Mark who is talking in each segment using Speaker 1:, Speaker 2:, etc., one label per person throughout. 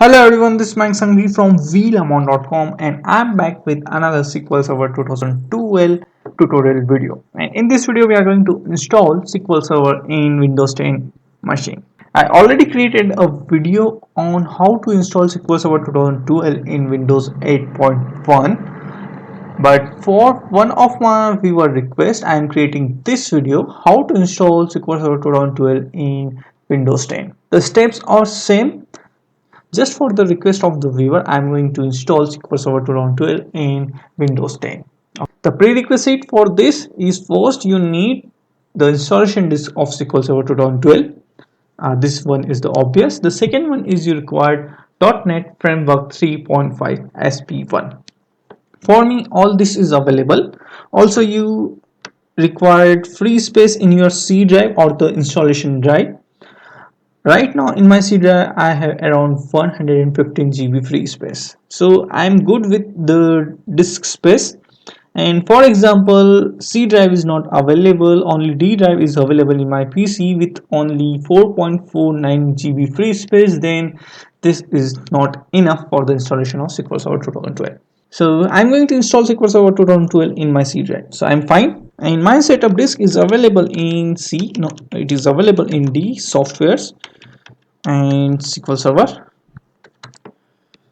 Speaker 1: Hello everyone, this is Mike Sangvi from VLamon.com and I'm back with another SQL Server 2012 tutorial video. And in this video, we are going to install SQL Server in Windows 10 machine. I already created a video on how to install SQL Server 2012 in Windows 8.1. But for one of my viewer requests, I am creating this video how to install SQL Server 2012 in Windows 10. The steps are same. Just for the request of the viewer, I am going to install SQL Server 2012 in Windows 10. The prerequisite for this is first you need the installation disk of SQL Server 2012. This one is the obvious. The second one is you require .NET Framework 3.5 SP1. For me, all this is available. Also, you required free space in your C drive or the installation drive. Right now in my C drive, I have around 115 GB free space. So I'm good with the disk space. And for example, C drive is not available, only D drive is available in my PC with only 4.49 GB free space, then this is not enough for the installation of SQL Server 2012. So I'm going to install SQL Server 2012 in my C drive. So I'm fine. And my setup disk is available in C. No, it is available in D softwares and SQL Server.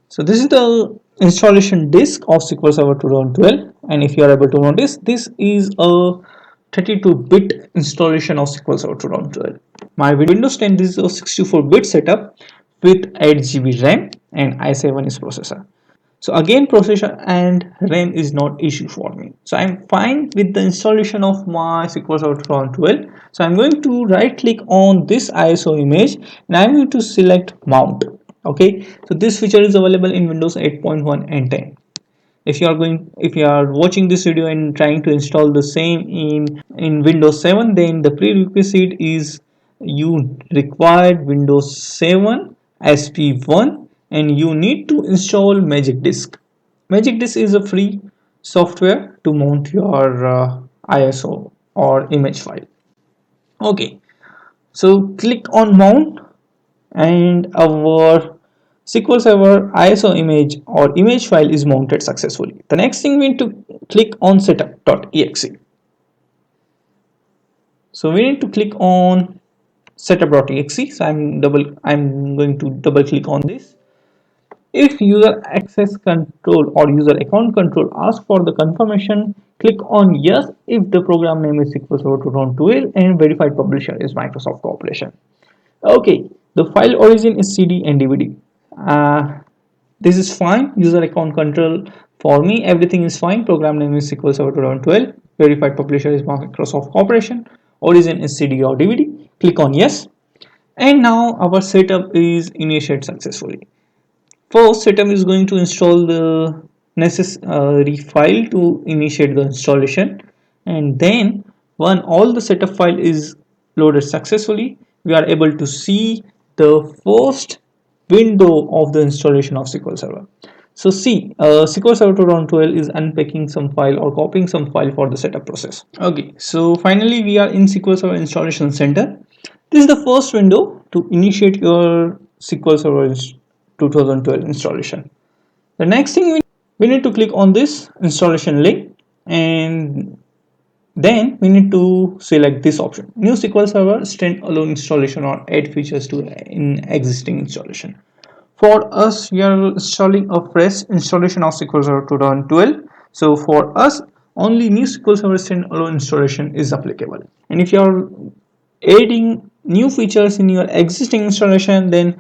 Speaker 1: So this is the installation disk of SQL Server 2012, and if you are able to notice, this is a 32-bit installation of SQL Server 2012. My Windows 10, this is a 64-bit setup with 8 GB RAM and i7 is processor. So again, processor and RAM is not issue for me. So I'm fine with the installation of my SQL Server 2012. So I'm going to right click on this ISO image and I'm going to select mount. Okay, so this feature is available in Windows 8.1 and 10. If you are watching this video and trying to install the same in Windows 7, then the prerequisite is you required Windows 7 SP1 and you need to install Magic Disk. Magic Disk is a free software to mount your ISO or image file. Okay, so click on mount and our SQL Server ISO image or image file is mounted successfully. The next thing we need to click on setup.exe. So we need to click on setup.exe. So I'm going to double click on this. If user access control or user account control asks for the confirmation, click on yes if the program name is SQL Server 2012 and verified publisher is Microsoft Corporation. Okay, the file origin is CD and DVD. This is fine. User account control for me, everything is fine. Program name is SQL Server 2012. Verified publisher is Microsoft Corporation. Origin is CD or DVD. Click on yes. And now our setup is initiated successfully. First, setup is going to install the necessary file to initiate the installation. And then, when all the setup file is loaded successfully, we are able to see the first window of the installation of SQL Server. So see, SQL Server 2012 is unpacking some file or copying some file for the setup process. Okay, so finally we are in SQL Server Installation Center. This is the first window to initiate your SQL Server 2012 installation. The next thing we need to click on this installation link and then we need to select this option, new SQL Server standalone installation or add features to an existing installation. For us, we are installing a fresh installation of SQL Server 2012. So for us, only new SQL Server standalone installation is applicable. And if you are adding new features in your existing installation, then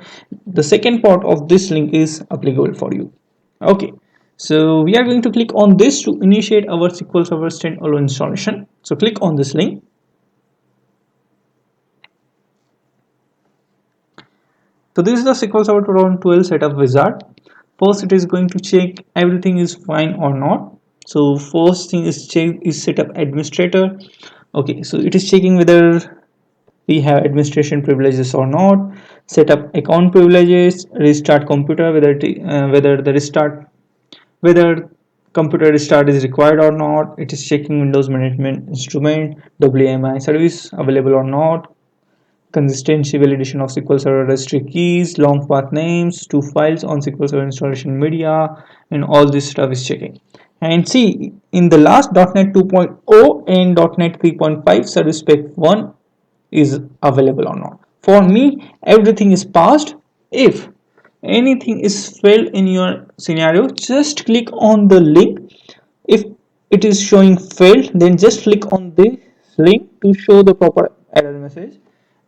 Speaker 1: the second part of this link is applicable for you. Okay, so we are going to click on this to initiate our SQL Server standalone installation. So click on this link. So this is the SQL Server 2012 setup wizard. First, it is going to check everything is fine or not. So first thing is check is setup administrator. Okay, so it is checking whether we have administration privileges or not. Set up account privileges, restart computer, whether computer restart is required or not. It is checking Windows management instrument WMI service available or not. consistency validation of SQL Server registry keys, long path names, to files on SQL Server installation media, and all this stuff is checking. And see, in the last .NET 2.0 and .NET 3.5 service pack 1 is available or not. For me, everything is passed. If anything is failed in your scenario, just click on the link. If it is showing failed, then just click on this link to show the proper error message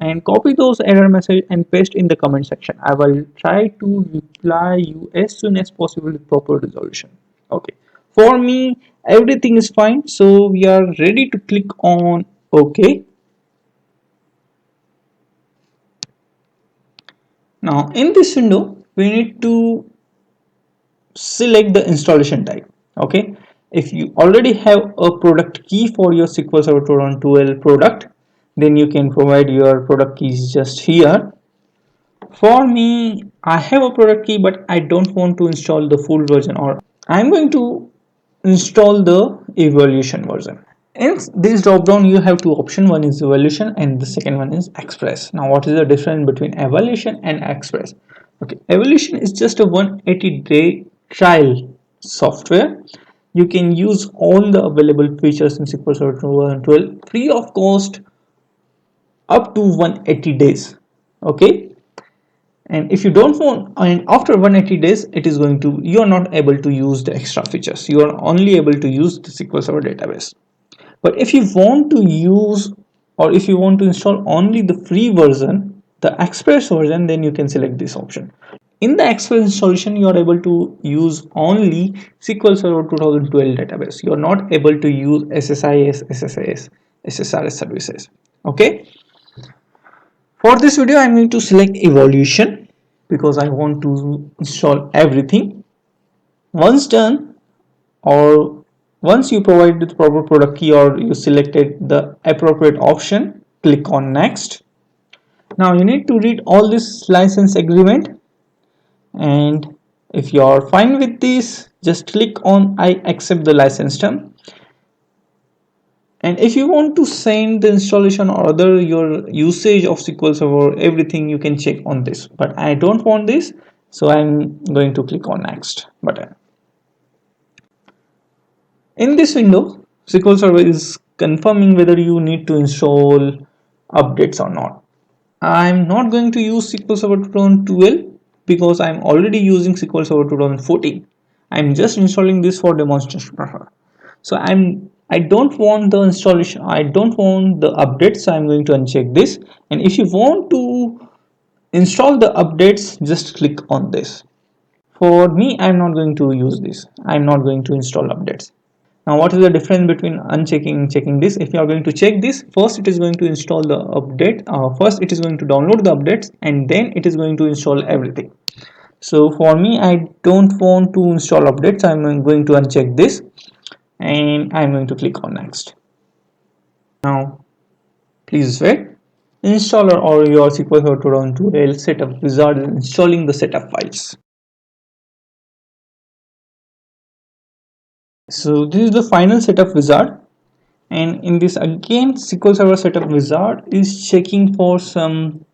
Speaker 1: and copy those error message and paste in the comment section. I will try to reply you as soon as possible with proper resolution. Okay, for me everything is fine, so we are ready to click on OK. Now in this window we need to select the installation type. Okay, if you already have a product key for your SQL Server 2012 product, then you can provide your product keys just here. For me, I have a product key, but I don't want to install the full version, or I'm going to install the evaluation version. In this drop down you have two options. One is evaluation and the second one is express. Now what is the difference between evaluation and express? Okay, evaluation is just a 180-day trial software. You can use all the available features in SQL Server 2012 free of cost up to 180 days. Okay, and if you don't want, and after 180 days it is going to, you are not able to use the extra features. You are only able to use the SQL Server database. But if you want to use, or if you want to install only the free version, the express version, then you can select this option. In the express installation you are able to use only SQL Server 2012 database. You are not able to use SSIS, SSIS, SSRS services. Okay, for this video I'm going to select evaluation because I want to install everything. Once done, or once you provide the proper product key or you selected the appropriate option, click on next. Now you need to read all this license agreement, and if you are fine with this, just click on I accept the license term. And if you want to send the installation or other your usage of SQL Server, everything you can check on this, but I don't want this, so I'm going to click on next button. In this window, SQL Server is confirming whether you need to install updates or not. I'm not going to use SQL Server 2012 because I'm already using SQL Server 2014. I'm just installing this for demonstration purpose. So I don't want the installation, I don't want the updates, so I'm going to uncheck this. And if you want to install the updates, just click on this. For me, I'm not going to use this. I'm not going to install updates. Now what is the difference between unchecking and checking this? If you are going to check this, first it is going to install the update, first it is going to download the updates, and then it is going to install everything. So for me, I don't want to install updates. I'm going to uncheck this and I'm going to click on next. Now please wait. Installer or your SQL Server 2012 setup wizard is installing the setup files. So this is the final setup wizard, and in this again SQL Server setup wizard is checking for some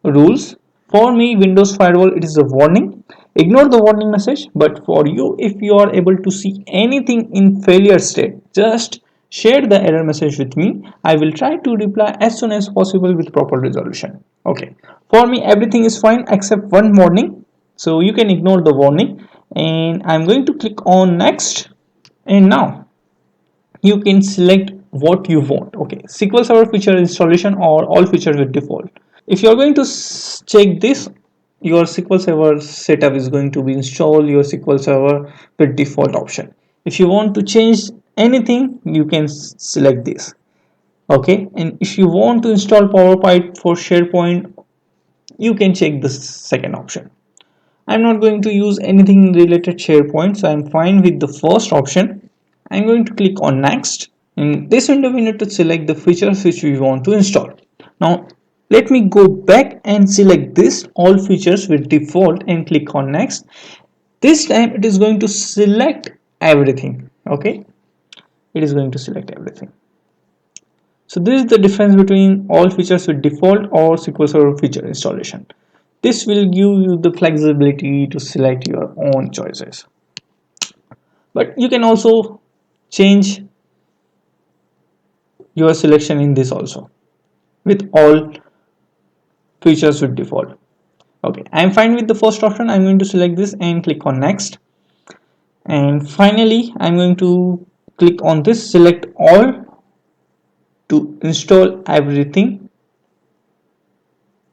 Speaker 1: rules. For me, Windows Firewall, it is a warning. Ignore the warning message, but for you, if you are able to see anything in failure state, just share the error message with me. I will try to reply as soon as possible with proper resolution. Okay, for me everything is fine except one warning, so you can ignore the warning, and I'm going to click on next. And now you can select what you want. Okay, SQL Server feature installation or all features with default. If you are going to check this, your SQL Server setup is going to be install your SQL Server with default option. If you want to change anything, you can select this. Okay, and if you want to install PowerPoint for SharePoint, you can check the second option. I'm not going to use anything related SharePoint, so I'm fine with the first option. I'm going to click on next. In this window, we need to select the features which we want to install. Now, let me go back and select this all features with default and click on next. This time it is going to select everything. Okay, it is going to select everything. So this is the difference between all features with default or SQL Server feature installation. This will give you the flexibility to select your own choices. But you can also change your selection in this also with all features with default. Okay, I'm fine with the first option. I'm going to select this and click on next. And finally, I'm going to click on this, select all to install everything.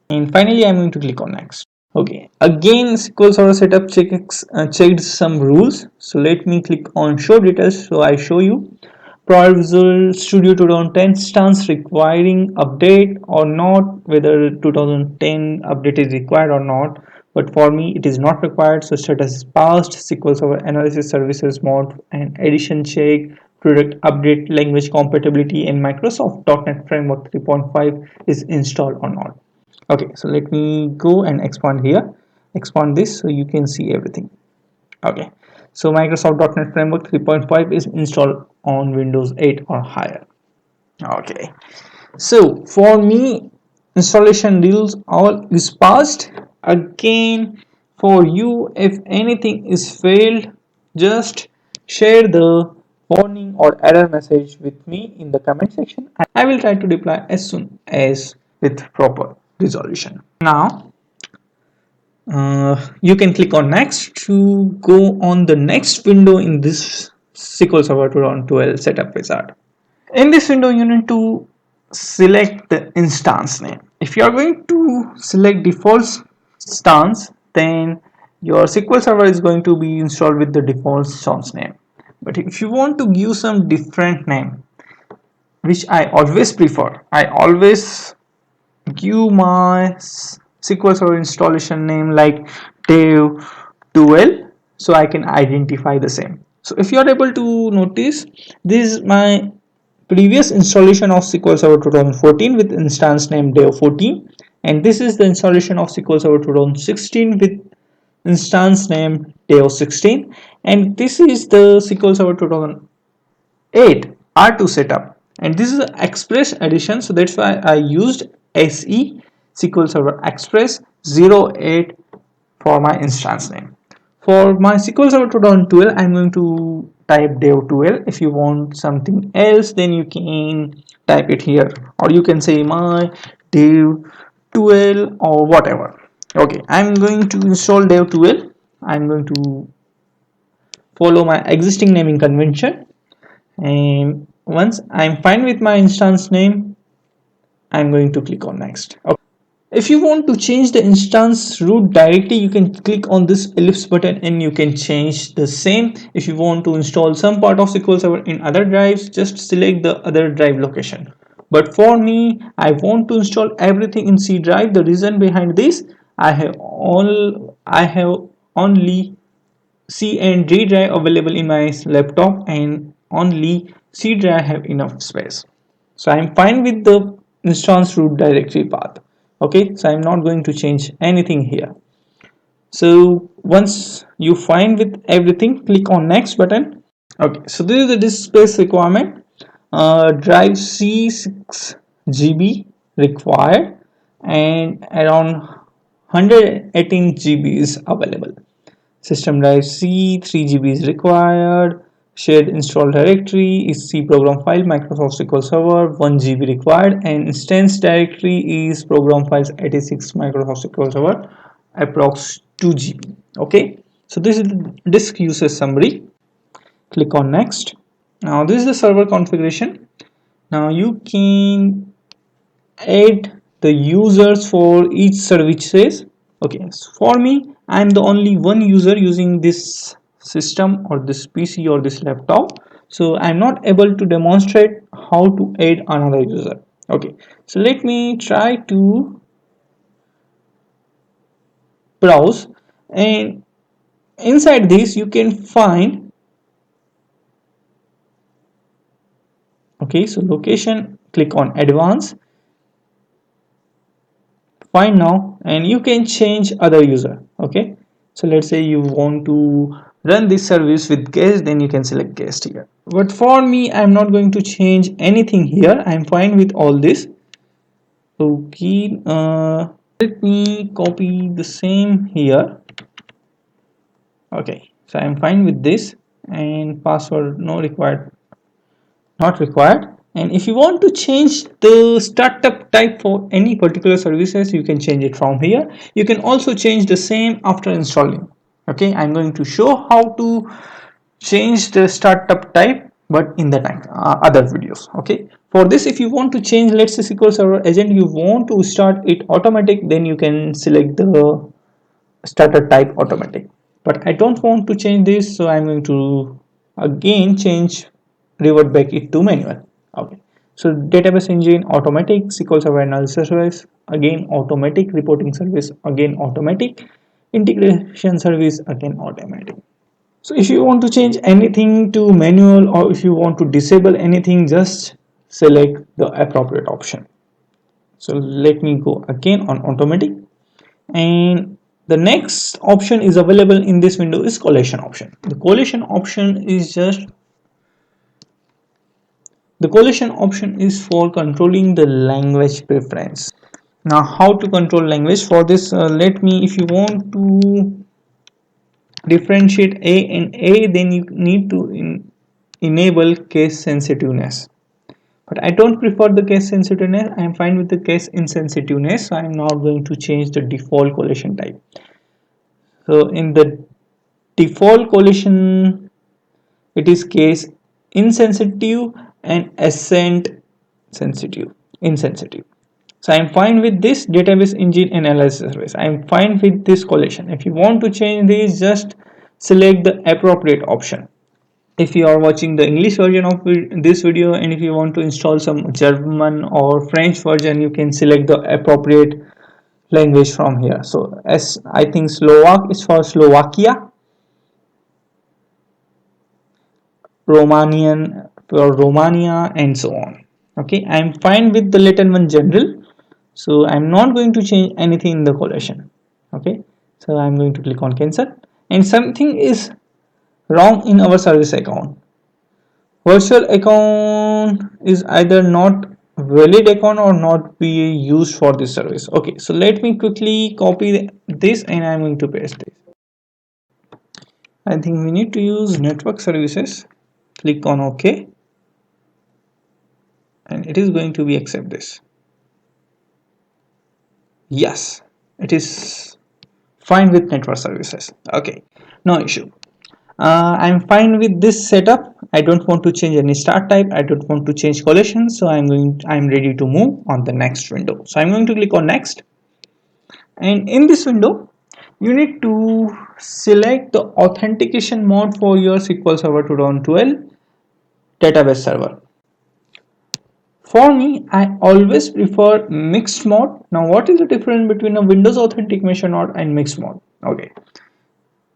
Speaker 1: And finally, I'm going to click on next. Okay, again SQL Server setup checked some rules. So let me click on show details. So I show you prior Visual Studio 2010 stance requiring update or not, whether 2010 update is required or not. But for me it is not required, so status is passed. SQL Server analysis services mode and edition check, product update, language compatibility, and Microsoft .NET Framework 3.5 is installed or not. Okay, so let me go and expand here, expand this so you can see everything. Okay, so Microsoft .NET Framework 3.5 is installed on Windows 8 or higher. Okay, so for me installation rules all is passed. Again, for you, if anything is failed, just share the warning or error message with me in the comment section. I will try to reply as soon as with proper resolution. Now you can click on next to go on the next window in this SQL Server 2012 setup wizard. In this window you need to select the instance name. If you are going to select default stance, then your SQL Server is going to be installed with the default stance name. But if you want to give some different name, which I always prefer, I always give my SQL Server installation name like dev 12 so I can identify the same. So if you are able to notice, this is my previous installation of SQL Server 2014 with instance name dev 14, and this is the installation of SQL Server 2016 with instance name dev 16, and this is the SQL Server 2008 R2 setup, and this is an Express edition, so that's why I used SE SQL Server Express 08 for my instance name. For my SQL Server 2012, I'm going to type dev 12. If you want something else, then you can type it here, or you can say my dev 12 or whatever. Okay, I'm going to install dev 12. I'm going to follow my existing naming convention, and once I'm fine with my instance name, I'm going to click on next. Okay. If you want to change the instance root directly, you can click on this ellipse button and you can change the same. If you want to install some part of SQL Server in other drives, just select the other drive location. But for me, I want to install everything in C drive. The reason behind this, I have only C and D drive available in my laptop, and only C drive have enough space. So I'm fine with the instance root directory path. Okay, so I'm not going to change anything here. So once you find with everything, click on next button. Okay, so this is the disk space requirement. Drive C6 GB required, and around 118 GB is available. System drive C 3 GB is required. Shared install directory is C program file Microsoft SQL Server 1 GB required, and instance directory is program files 86 Microsoft SQL Server approx 2 GB. Okay, so this is the disk usage summary. Click on next. Now this is the server configuration. Now you can add the users for each services. Okay, so for me, I'm the only one user using this system or this PC or this laptop, so I'm not able to demonstrate how to add another user. Okay, so let me try to browse, and inside this you can find, okay, so location, click on advanced, find now, and you can change other user. Okay, so let's say you want to run this service with guest, then you can select guest here. But for me, I'm not going to change anything here. I'm fine with all this. Okay, let me copy the same here. Okay, so I'm fine with this, and password no required, not required. And if you want to change the startup type for any particular services, you can change it from here. You can also change the same after installing. Okay, I'm going to show how to change the startup type, but in the other videos. Okay, for this, if you want to change, let's say SQL Server agent, you want to start it automatic, then you can select the starter type automatic. But I don't want to change this, so I'm going to again change, revert back it to manual. Okay, so database engine automatic, SQL Server analysis service again automatic, reporting service again automatic, integration service again automatic. So if you want to change anything to manual, or if you want to disable anything, just select the appropriate option. So let me go again on automatic, and the next option is available in this window is collation option. The collation option is for controlling the language preference. Now how to control language for this, let me, if you want to differentiate A and A, then you need to enable case sensitiveness. But I don't prefer the case sensitiveness. I'm fine with the case insensitiveness, so I'm not going to change the default collation type. So in the default collation, it is case insensitive and accent sensitive, insensitive. So I'm fine with this database engine and analysis service. I'm fine with this collation. If you want to change this, just select the appropriate option. If you are watching the English version of this video, and if you want to install some German or French version, you can select the appropriate language from here. So as I think Slovak is for Slovakia, Romanian for Romania, and so on. Okay, I'm fine with the Latin one general, so I'm not going to change anything in the collation. Okay, so I'm going to click on cancel, and something is wrong in our service account. Virtual account is either not valid account or not be used for this service. Okay, so let me quickly copy this, and I'm going to paste this. I think we need to use network services. Click on OK, and it is going to be accept this. Yes, it is fine with network services. Okay, no issue. I'm fine with this setup. I don't want to change any start type. I don't want to change collation, so I'm ready to move on the next window. So I'm going to click on next, and in this window you need to select the authentication mode for your SQL Server 2012 database server. For me, I always prefer mixed mode. Now, what is the difference between a Windows authentication mode and mixed mode? Okay,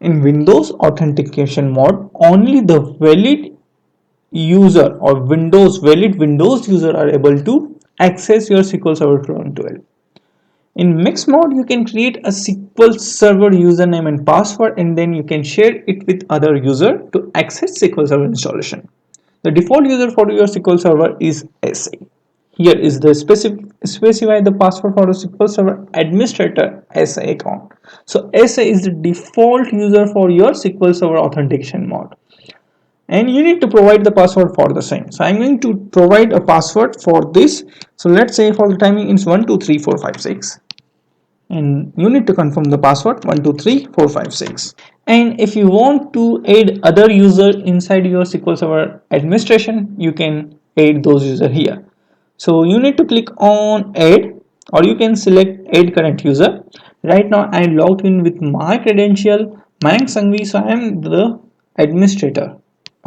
Speaker 1: in Windows authentication mode, only the valid user or valid Windows user are able to access your SQL Server 2012. In mixed mode, you can create a SQL Server username and password, and then you can share it with other user to access SQL Server installation. The default user for your SQL Server is SA. Here is the specify the password for the SQL Server administrator SA account. So SA is the default user for your SQL Server authentication mode, and you need to provide the password for the same. So I'm going to provide a password for this. So let's say for the timing it's 123456, and you need to confirm the password 123456. And if you want to add other user inside your SQL Server administration, you can add those user here. So you need to click on add, or you can select add current user. Right now I logged in with my credential Mayank Sangvi, so I am the administrator.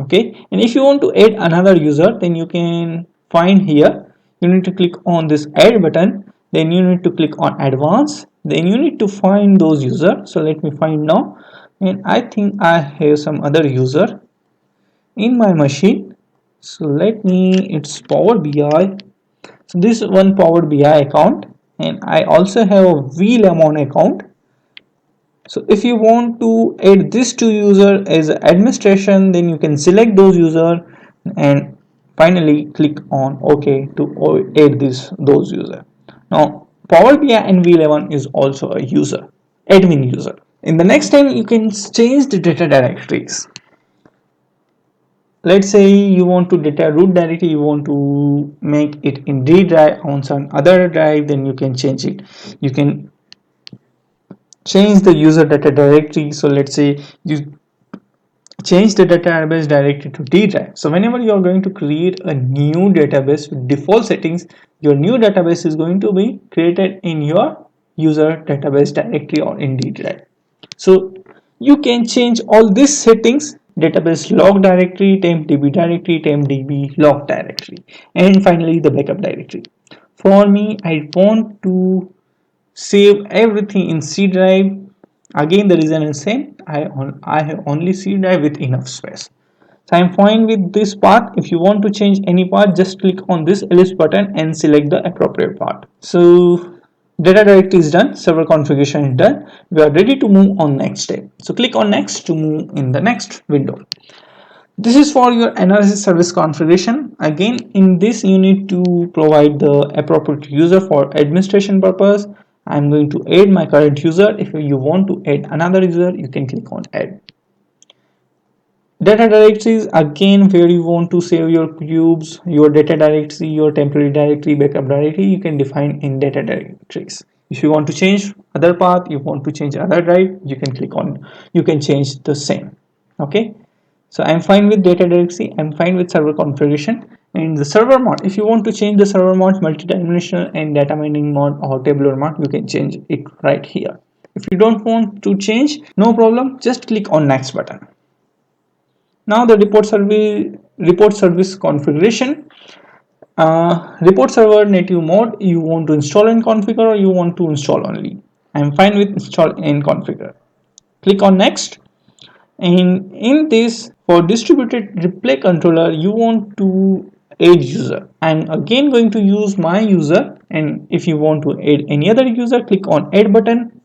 Speaker 1: Okay, and if you want to add another user, then you can find here, you need to click on this add button, then you need to click on advanced, then you need to find those user. So let me find now, and I think I have some other user in my machine. So let me, it's Power BI. So this is one Power BI account, and I also have a vLemon account. So if you want to add this to user as administration, then you can select those user and finally click on OK to add those user. Now Power BI and V11 is also a user, admin user. In the next time, you can change the data directories. Let's say you want to data root directory, you want to make it in D drive on some other drive, then you can change it. You can change the user data directory. So let's say you change the database directory to D drive. So whenever you are going to create a new database with default settings, your new database is going to be created in your user database directory or in D drive. So you can change all these settings: database log directory, tempdb directory, tempdb log directory, and finally the backup directory. For me, I want to save everything in C drive. Again, the reason is same. I have only C drive with enough space. So I'm fine with this part. If you want to change any part, just click on this ellipse button and select the appropriate part. So data directory is done, server configuration is done. We are ready to move on next step. So click on next to move in the next window. This is for your analysis service configuration. Again, in this you need to provide the appropriate user for administration purpose. I'm going to add my current user. If you want to add another user, you can click on add. Data directories, again, where you want to save your cubes, your data directory, your temporary directory, backup directory, you can define in data directories. If you want to change other path, you want to change other drive, you can click on, you can change the same. Okay. So I'm fine with data directory, I'm fine with server configuration. And the server mode, if you want to change the server mode, multi-dimensional and data mining mode or tabular mode, you can change it right here. If you don't want to change, no problem, just click on next button. Now the report service configuration. Report server native mode, you want to install and configure or you want to install only. I'm fine with install and configure. Click on next. And in this, for distributed replay controller, you want to add user. I'm again going to use my user, and if you want to add any other user, click on add button,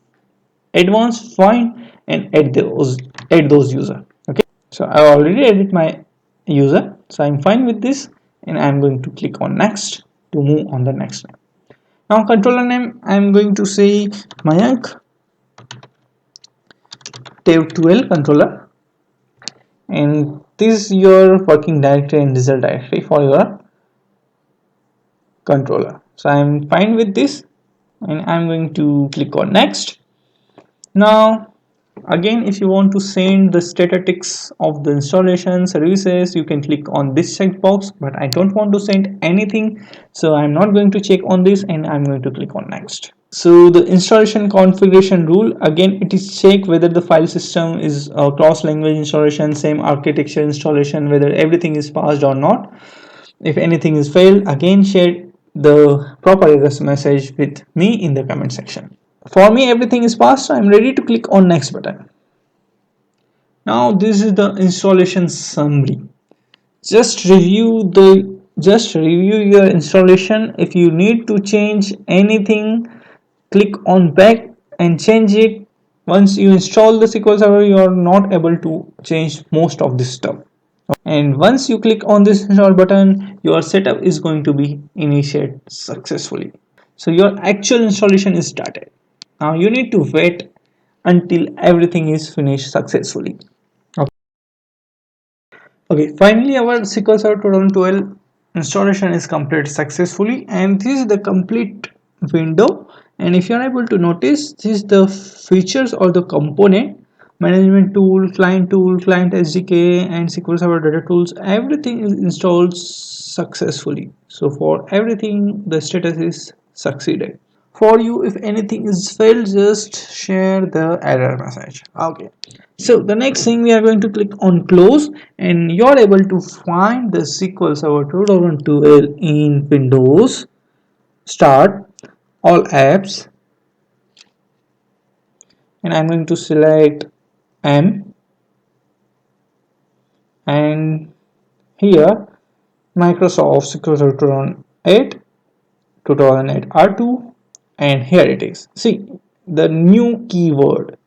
Speaker 1: advanced, find, and add those user. Okay. So I already added my user, so I'm fine with this, and I'm going to click on next to move on the next name. Now controller name, I'm going to say Mayank Tev12 controller, and this is your working directory and result directory for your controller. So I'm fine with this, and I'm going to click on next. Now again, if you want to send the statistics of the installation services, you can click on this checkbox, but I don't want to send anything, so I'm not going to check on this, and I'm going to click on next. So the installation configuration rule, again, it is check whether the file system is a cross language installation, same architecture installation, whether everything is passed or not. If anything is failed, again share the proper error message with me in the comment section. For me, everything is passed, so I'm ready to click on next button. Now this is the installation summary. Just review your installation. If you need to change anything, click on back and change it. Once you install the SQL Server, you are not able to change most of this stuff. And once you click on this install button, your setup is going to be initiated successfully. So your actual installation is started. Now you need to wait until everything is finished successfully. Okay, finally our SQL Server 2012 installation is completed successfully, and this is the complete window. And if you are able to notice, this is the features or the component: management tool, client SDK, and SQL Server data tools. Everything is installed successfully. So for everything, the status is succeeded. For you, if anything is failed, just share the error message. Okay, so the next thing, we are going to click on close, and you're able to find the SQL Server 2012 in Windows. Start, all apps, and I'm going to select M, and here Microsoft SQL Server 2008 R2, and here it is. See the new keyword.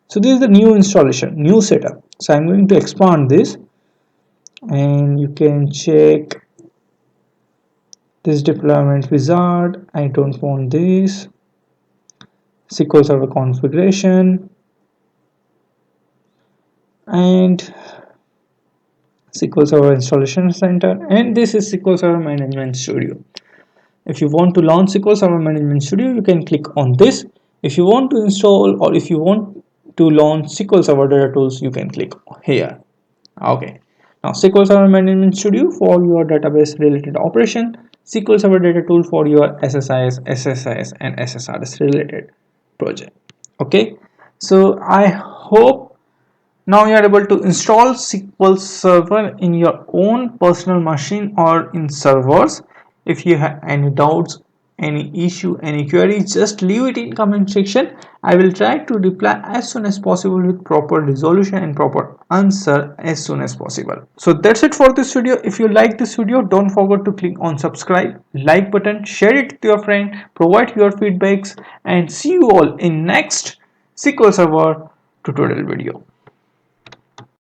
Speaker 1: So this is the new installation, new setup. So I'm going to expand this, and you can check this deployment wizard. I don't want this. SQL Server configuration and SQL Server installation center, and this is SQL Server Management Studio. If you want to launch SQL Server Management Studio, you can click on this. If you want to install or if you want to launch SQL Server Data Tools, you can click here. Okay. Now SQL Server Management Studio for your database related operation, SQL Server Data Tool for your SSIS, SSIS and SSRS related project. Okay. So I hope now you are able to install SQL Server in your own personal machine or in servers. If you have any doubts, any issue, any query, just leave it in comment section. I will try to reply as soon as possible with proper resolution and proper answer as soon as possible. So that's it for this video. If you like this video, don't forget to click on subscribe, like button, share it with your friend, provide your feedbacks, and see you all in next SQL Server tutorial video.